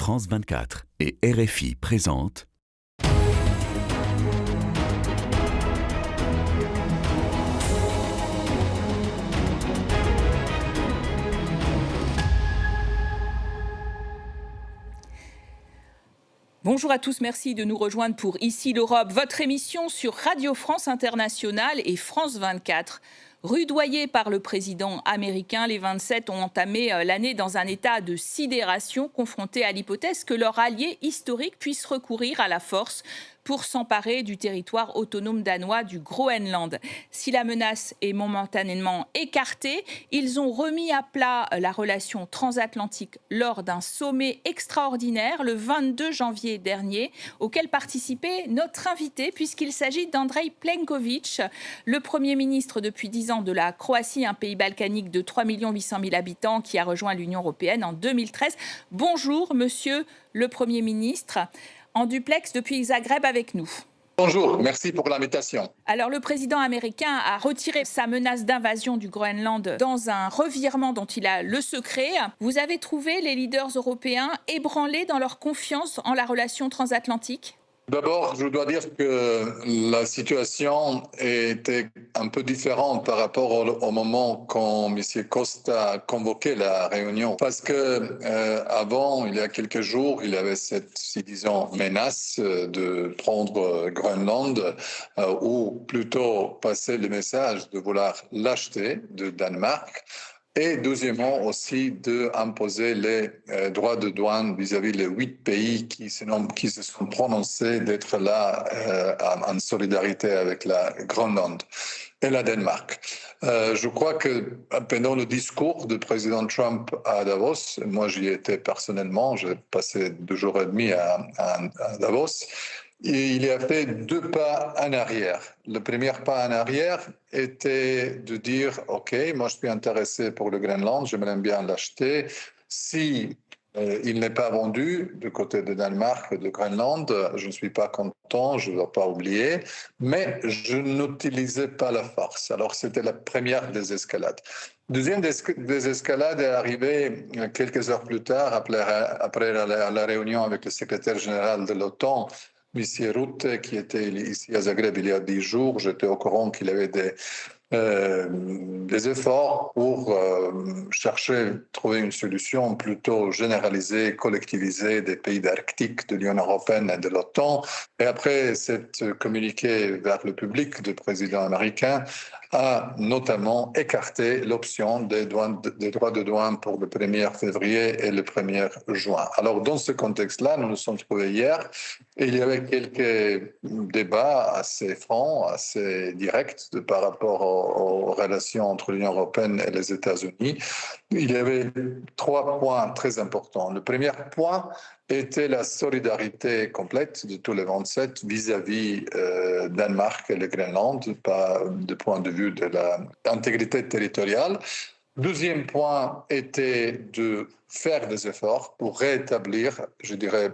France 24 et RFI présentent Bonjour à tous, merci de nous rejoindre pour Ici l'Europe, votre émission sur Radio France Internationale et France 24. Rudoyés par le président américain, les 27 ont entamé l'année dans un état de sidération, confrontés à l'hypothèse que leur allié historique puisse recourir à la force pour s'emparer du territoire autonome danois du Groenland. Si la menace est momentanément écartée, ils ont remis à plat la relation transatlantique lors d'un sommet extraordinaire le 22 janvier dernier, auquel participait notre invité, puisqu'il s'agit d'Andrej Plenković, le Premier ministre depuis 10 ans de la Croatie, un pays balkanique de 3 800 000 habitants qui a rejoint l'Union européenne en 2013. Bonjour, monsieur le Premier ministre, en duplex depuis Zagreb avec nous. Bonjour, merci pour l'invitation. Alors, le président américain a retiré sa menace d'invasion du Groenland dans un revirement dont il a le secret. Vous avez trouvé les leaders européens ébranlés dans leur confiance en la relation transatlantique ? D'abord, je dois dire que la situation était un peu différente par rapport au moment quand M. Costa a convoqué la réunion. Parce que avant, il y a quelques jours, il y avait cette, disons, menace de prendre Groenland, ou plutôt passer le message de vouloir l'acheter de Danemark. Et deuxièmement aussi d'imposer les droits de douane vis-à-vis des 8 pays qui se sont prononcés d'être là en solidarité avec la Groenland et la Danemark. Je crois que pendant le discours du président Trump à Davos, moi j'y étais personnellement, j'ai passé 2 jours et demi à Davos, et il a fait 2 pas en arrière. Le premier pas en arrière était de dire « Ok, moi je suis intéressé pour le Groenland, j'aimerais bien l'acheter. Si il n'est pas vendu du côté de Danemark, de Groenland, je ne suis pas content, je ne dois pas oublier, mais je n'utilisais pas la force. » Alors c'était la première des escalades. Deuxième des escalades est arrivée quelques heures plus tard, après la réunion avec le secrétaire général de l'OTAN, M. Rutte, qui était ici à Zagreb il y a 10 jours. J'étais au courant qu'il avait des efforts pour chercher, trouver une solution plutôt généralisée, collectivisée des pays d'Arctique, de l'Union européenne et de l'OTAN. Et après cette communiqué vers le public du président américain, a notamment écarté l'option des droits de douane pour le 1er février et le 1er juin. Alors, dans ce contexte-là, nous nous sommes trouvés hier et il y avait quelques débats assez francs, assez directs par rapport aux relations entre l'Union européenne et les États-Unis. Il y avait 3 points très importants. Le premier point était la solidarité complète de tous les 27 vis-à-vis Danemark et le Groenland, pas du point de vue de l'intégrité territoriale. Deuxième point était de faire des efforts pour rétablir, je dirais,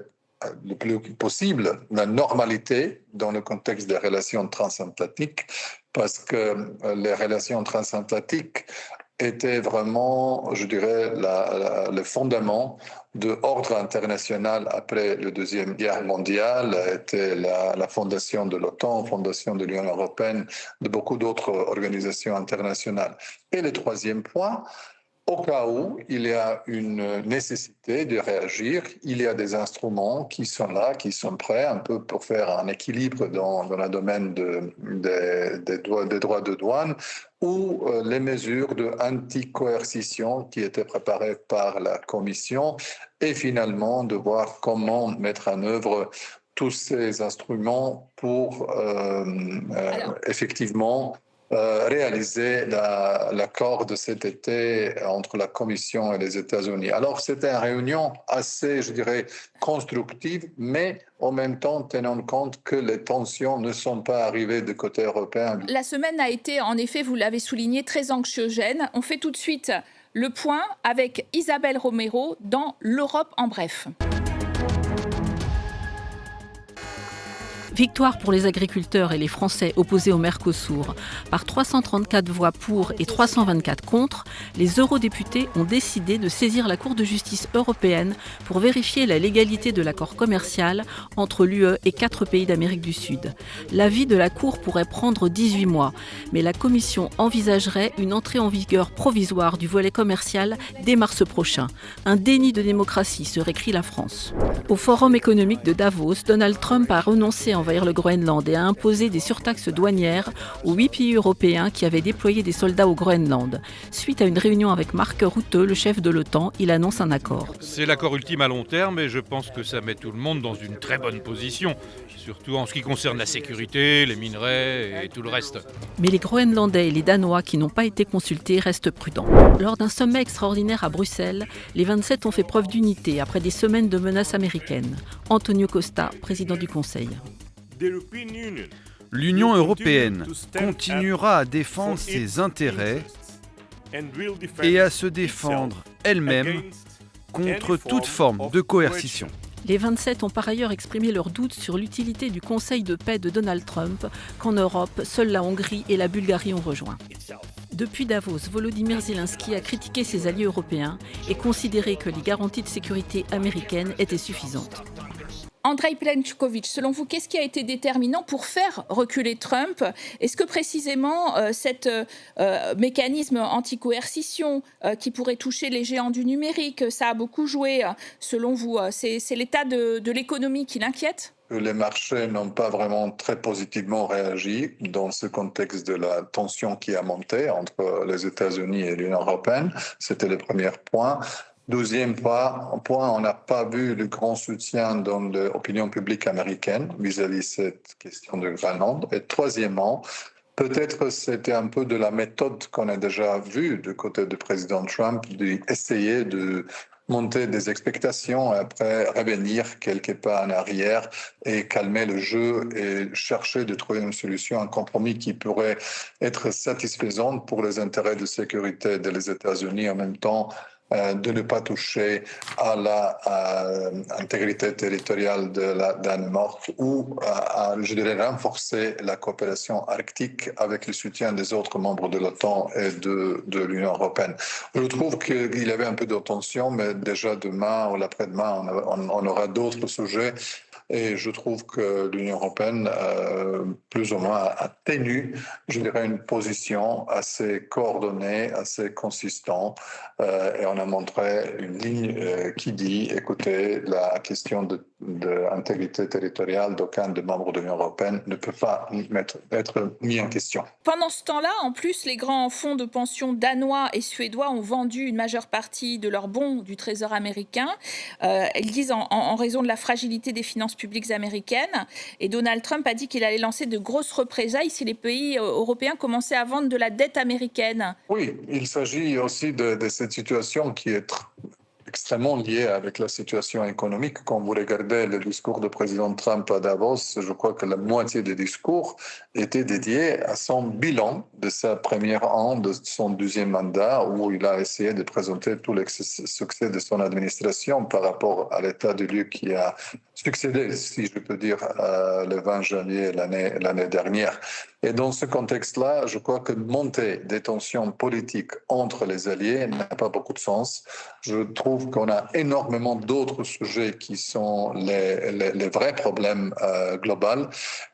le plus possible, la normalité dans le contexte des relations transatlantiques, parce que les relations transatlantiques était vraiment, je dirais, le fondament de l'ordre international après la Deuxième Guerre mondiale, était la fondation de l'OTAN, la fondation de l'Union européenne, de beaucoup d'autres organisations internationales. Et le troisième point, au cas où il y a une nécessité de réagir, il y a des instruments qui sont là, qui sont prêts un peu pour faire un équilibre dans le domaine des droits de douane ou les mesures d'anti-coercition qui étaient préparées par la Commission et finalement de voir comment mettre en œuvre tous ces instruments pour effectivement réaliser l'accord de cet été entre la Commission et les États-Unis. Alors, c'était une réunion assez, je dirais, constructive, mais en même temps tenant compte que les tensions ne sont pas arrivées du côté européen. La semaine a été, en effet, vous l'avez souligné, très anxiogène. On fait tout de suite le point avec Isabelle Romero dans l'Europe en bref. Victoire pour les agriculteurs et les Français opposés au Mercosur. Par 334 voix pour et 324 contre, les eurodéputés ont décidé de saisir la Cour de justice européenne pour vérifier la légalité de l'accord commercial entre l'UE et 4 pays d'Amérique du Sud. L'avis de la Cour pourrait prendre 18 mois, mais la Commission envisagerait une entrée en vigueur provisoire du volet commercial dès mars prochain. Un déni de démocratie, se récrit la France. Au Forum économique de Davos, Donald Trump a renoncé à envahir le Groenland et a imposé des surtaxes douanières aux 8 pays européens qui avaient déployé des soldats au Groenland. Suite à une réunion avec Mark Rutte, le chef de l'OTAN, il annonce un accord. C'est l'accord ultime à long terme et je pense que ça met tout le monde dans une très bonne position, surtout en ce qui concerne la sécurité, les minerais et tout le reste. Mais les Groenlandais et les Danois qui n'ont pas été consultés restent prudents. Lors d'un sommet extraordinaire à Bruxelles, les 27 ont fait preuve d'unité après des semaines de menaces américaines. Antonio Costa, président du Conseil. L'Union européenne continuera à défendre ses intérêts et à se défendre elle-même contre toute forme de coercition. Les 27 ont par ailleurs exprimé leurs doutes sur l'utilité du Conseil de paix de Donald Trump, qu'en Europe, seules la Hongrie et la Bulgarie ont rejoint. Depuis Davos, Volodymyr Zelensky a critiqué ses alliés européens et considéré que les garanties de sécurité américaines étaient suffisantes. Andrei Plenković, selon vous, qu'est-ce qui a été déterminant pour faire reculer Trump? Est-ce que précisément cet mécanisme anti-coercition qui pourrait toucher les géants du numérique, ça a beaucoup joué, selon vous? C'est l'état de l'économie qui l'inquiète? Les marchés n'ont pas vraiment très positivement réagi dans ce contexte de la tension qui a monté entre les États-Unis et l'Union européenne. C'était le premier point. Deuxième point, on n'a pas vu le grand soutien dans l'opinion publique américaine vis-à-vis de cette question de Groenland. Et troisièmement, peut-être c'était un peu de la méthode qu'on a déjà vue du côté du président Trump, d'essayer de monter des expectations et après revenir quelques pas en arrière et calmer le jeu et chercher de trouver une solution, un compromis qui pourrait être satisfaisant pour les intérêts de sécurité des États-Unis en même temps de ne pas toucher à l'intégrité territoriale de la Danemark ou je dirais, renforcer la coopération arctique avec le soutien des autres membres de l'OTAN et de l'Union européenne. Je trouve qu'il y avait un peu de tension, mais déjà demain ou l'après-demain, on aura d'autres sujets. Et je trouve que l'Union européenne, plus ou moins, a tenu, je dirais, une position assez coordonnée, assez consistante. Et on a montré une ligne qui dit, écoutez, la question de l'intégrité territoriale d'aucun des membres de l'Union européenne ne peut pas être mise en question. Pendant ce temps-là, en plus, les grands fonds de pension danois et suédois ont vendu une majeure partie de leurs bons du Trésor américain. Ils disent en raison de la fragilité des finances publiques américaines. Et Donald Trump a dit qu'il allait lancer de grosses représailles si les pays européens commençaient à vendre de la dette américaine. Oui, il s'agit aussi de cette situation qui est extrêmement liée avec la situation économique. Quand vous regardez le discours du président Trump à Davos, je crois que la moitié des discours était dédiée à son bilan de sa première an, de son deuxième mandat, où il a essayé de présenter tout le succès de son administration par rapport à l'état de lieu qui a succédé, si je peux dire, le 20 janvier l'année dernière. Et dans ce contexte-là, je crois que monter des tensions politiques entre les alliés n'a pas beaucoup de sens. Je trouve qu'on a énormément d'autres sujets qui sont les vrais problèmes globaux.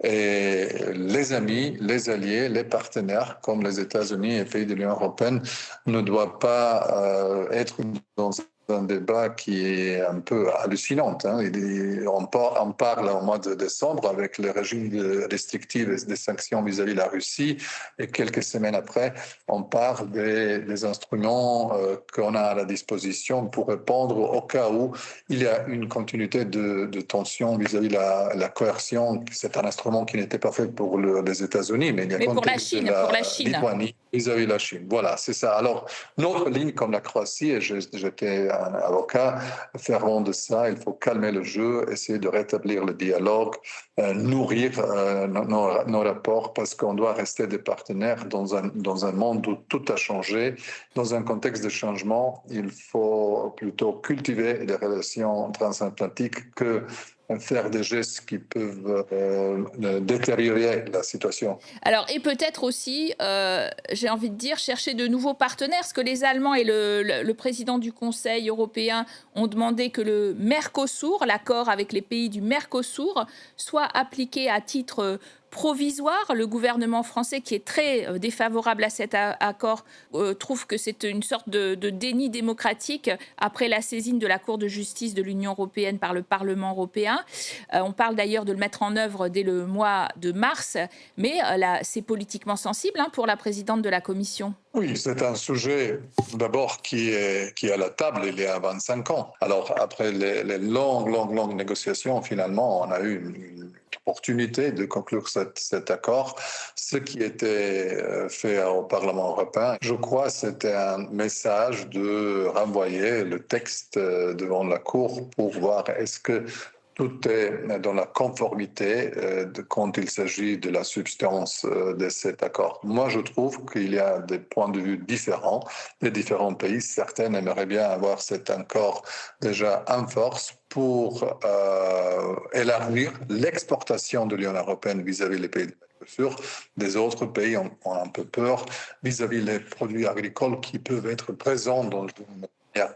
Et les amis, les alliés, les partenaires, comme les États-Unis et les pays de l'Union européenne, ne doivent pas être dans un débat qui est un peu hallucinant. On parle au mois de décembre avec le régime restrictif et des sanctions vis-à-vis de la Russie et quelques semaines après, on parle des instruments qu'on a à la disposition pour répondre au cas où il y a une continuité de tension vis-à-vis de la coercion. C'est un instrument qui n'était pas fait pour les États-Unis, mais il y a pour la Chine, Lituanie vis-à-vis de la Chine. Voilà, c'est ça. Alors, notre ligne comme la Croatie, et j'étais un avocat, feront de ça. Il faut calmer le jeu, essayer de rétablir le dialogue, nourrir nos rapports, parce qu'on doit rester des partenaires dans un monde où tout a changé. Dans un contexte de changement, il faut plutôt cultiver des relations transatlantiques que faire des gestes qui peuvent détériorer la situation. Alors, et peut-être aussi, j'ai envie de dire, chercher de nouveaux partenaires, parce que les Allemands et le président du Conseil européen ont demandé que le Mercosur, l'accord avec les pays du Mercosur, soit appliqué à titre provisoire. Le gouvernement français, qui est très défavorable à cet accord, trouve que c'est une sorte de déni démocratique après la saisine de la Cour de justice de l'Union européenne par le Parlement européen. On parle d'ailleurs de le mettre en œuvre dès le mois de mars, mais c'est politiquement sensible pour la présidente de la Commission. Oui, c'est un sujet d'abord qui est à la table il y a 25 ans. Alors après les longues négociations, finalement, on a eu une opportunité de conclure cet accord. Ce qui était fait au Parlement européen, je crois, c'était un message de renvoyer le texte devant la Cour pour voir est-ce que tout est dans la conformité quand il s'agit de la substance de cet accord. Moi, je trouve qu'il y a des points de vue différents des différents pays. Certains aimeraient bien avoir cet accord déjà en force pour élargir l'exportation de l'Union européenne vis-à-vis des pays du Mercosur. Des autres pays ont un peu peur vis-à-vis des produits agricoles qui peuvent être présents dans une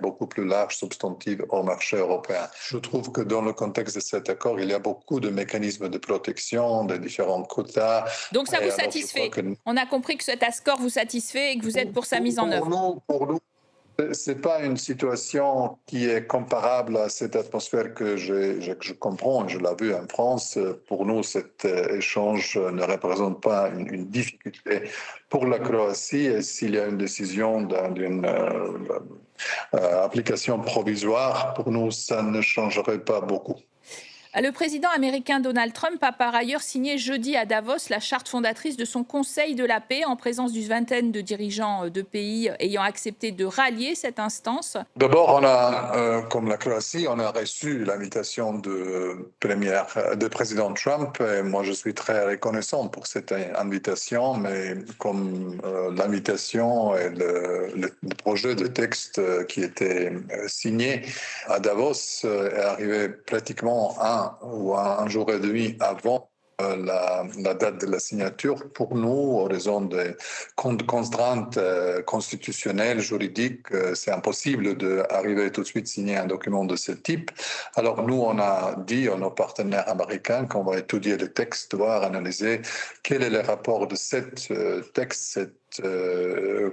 beaucoup plus large, substantive au marché européen. Je trouve que dans le contexte de cet accord, il y a beaucoup de mécanismes de protection, de différents quotas. Donc ça vous satisfait. On a compris que cet accord vous satisfait et que vous êtes pour sa mise en œuvre. Pour nous, ce n'est pas une situation qui est comparable à cette atmosphère que je comprends, je l'ai vu en France. Pour nous, cet échange ne représente pas une difficulté pour la Croatie. Et s'il y a une décision d'une application provisoire, pour nous, ça ne changerait pas beaucoup. Le président américain Donald Trump a par ailleurs signé jeudi à Davos la charte fondatrice de son Conseil de la paix en présence d'une vingtaine de dirigeants de pays ayant accepté de rallier cette instance. D'abord, on a, comme la Croatie, on a reçu l'invitation de président Trump. Et moi, je suis très reconnaissant pour cette invitation, mais comme l'invitation et le projet de texte qui était signé à Davos est arrivé pratiquement un jour et demi avant la date de la signature. Pour nous, au raison des contraintes constitutionnelles, juridiques, c'est impossible d'arriver tout de suite à signer un document de ce type. Alors nous, on a dit à nos partenaires américains qu'on va étudier le texte, voir, analyser quel est le rapport de ce texte,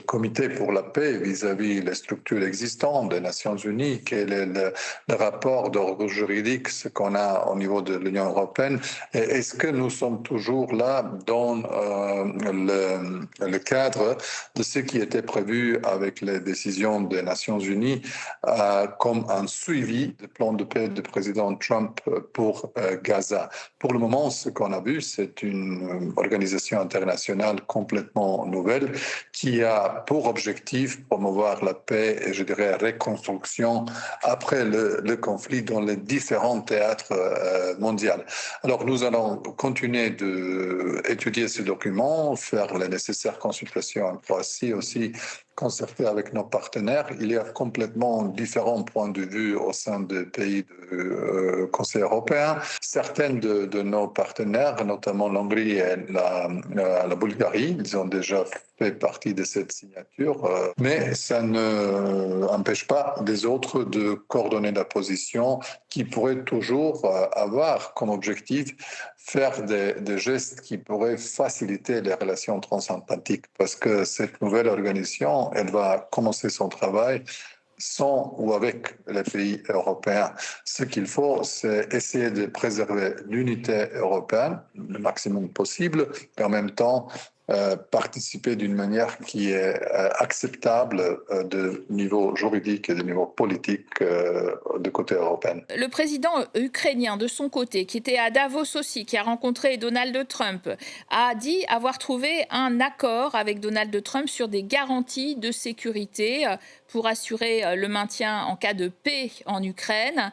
comité pour la paix vis-à-vis les structures existantes des Nations Unies, quel est le rapport d'ordre juridique, ce qu'on a au niveau de l'Union européenne, et est-ce que nous sommes toujours là dans le cadre de ce qui était prévu avec les décisions des Nations Unies comme un suivi du plan de paix du président Trump pour Gaza. Pour le moment, ce qu'on a vu, c'est une organisation internationale complètement nouvelle qui a pour objectif promouvoir la paix et, je dirais, la reconstruction après le conflit dans les différents théâtres mondiaux. Alors, nous allons continuer d'étudier ce document, faire les nécessaires consultations en Croatie aussi, concerter avec nos partenaires. Il y a complètement différents points de vue au sein des pays du Conseil européen. Certains de nos partenaires, notamment l'Hongrie et la Bulgarie, ils ont déjà fait partie de cette signature, mais ça ne empêche pas des autres de coordonner la position qui pourrait toujours avoir comme objectif faire des gestes qui pourraient faciliter les relations transatlantiques, parce que cette nouvelle organisation, elle va commencer son travail sans ou avec les pays européens. Ce qu'il faut, c'est essayer de préserver l'unité européenne le maximum possible et en même temps participer d'une manière qui est acceptable de niveau juridique et de niveau politique de côté européen. Le président ukrainien, de son côté, qui était à Davos aussi, qui a rencontré Donald Trump, a dit avoir trouvé un accord avec Donald Trump sur des garanties de sécurité pour assurer le maintien en cas de paix en Ukraine.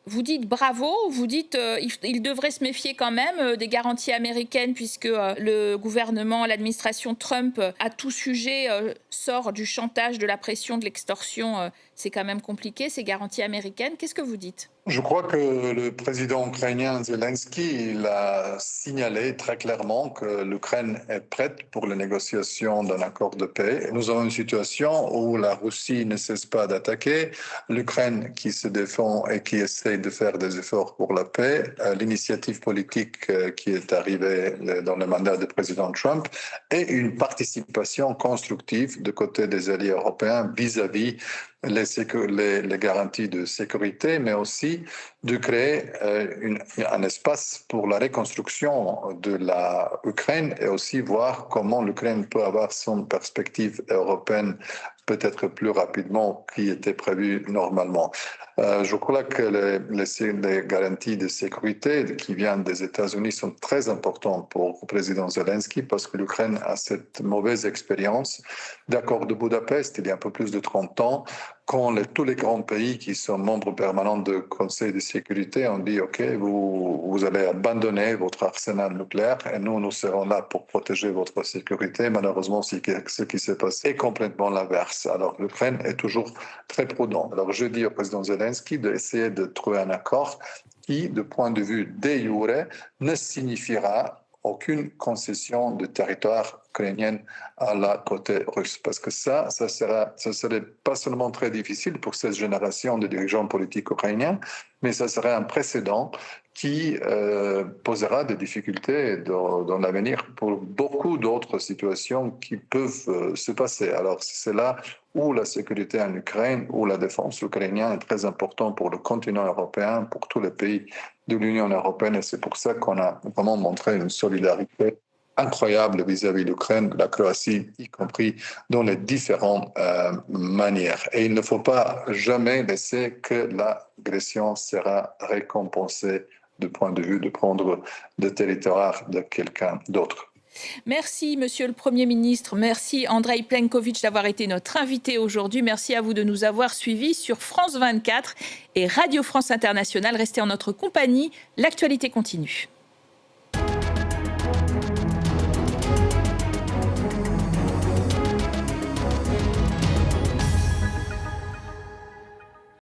Vous dites bravo, vous dites il devrait se méfier quand même des garanties américaines puisque le gouvernement, l'administration Trump, à tout sujet, sort du chantage, de la pression, de l'extorsion. C'est quand même compliqué, ces garanties américaines. Qu'est-ce que vous dites ? Je crois que le président ukrainien Zelensky il a signalé très clairement que l'Ukraine est prête pour les négociations d'un accord de paix. Nous avons une situation où la Russie ne cesse pas d'attaquer, l'Ukraine qui se défend et qui essaie de faire des efforts pour la paix, l'initiative politique qui est arrivée dans le mandat du président Trump et une participation constructive de côté des alliés européens vis-à-vis les garanties de sécurité, mais aussi de créer un espace pour la reconstruction de l'Ukraine et aussi voir comment l'Ukraine peut avoir son perspective européenne peut-être plus rapidement qu'il était prévu normalement. Je crois que les garanties de sécurité qui viennent des États-Unis sont très importantes pour le président Zelensky parce que l'Ukraine a cette mauvaise expérience d'accord de Budapest il y a un peu plus de 30 ans quand tous les grands pays qui sont membres permanents du Conseil de sécurité ont dit « Ok, vous allez abandonner votre arsenal nucléaire et nous serons là pour protéger votre sécurité ». Malheureusement, ce qui s'est passé est complètement l'inverse. Alors l'Ukraine est toujours très prudente. Alors je dis au président Zelensky d'essayer de trouver un accord qui, de point de vue de jure, ne signifiera aucune concession de territoire ukrainien à la côté russe. Parce que ça serait pas seulement très difficile pour cette génération de dirigeants politiques ukrainiens, mais ça serait un précédent qui posera des difficultés dans l'avenir pour beaucoup d'autres situations qui peuvent se passer. Alors c'est là où la sécurité en Ukraine, où la défense ukrainienne est très importante pour le continent européen, pour tous les pays de l'Union européenne. Et c'est pour ça qu'on a vraiment montré une solidarité incroyable vis-à-vis de l'Ukraine, de la Croatie, y compris dans les différentes manières. Et il ne faut pas jamais laisser que l'agression sera récompensée du point de vue de prendre le territoire de quelqu'un d'autre. Merci, Monsieur le Premier ministre. Merci, Andrej Plenković, d'avoir été notre invité aujourd'hui. Merci à vous de nous avoir suivis sur France 24 et Radio France Internationale. Restez en notre compagnie. L'actualité continue.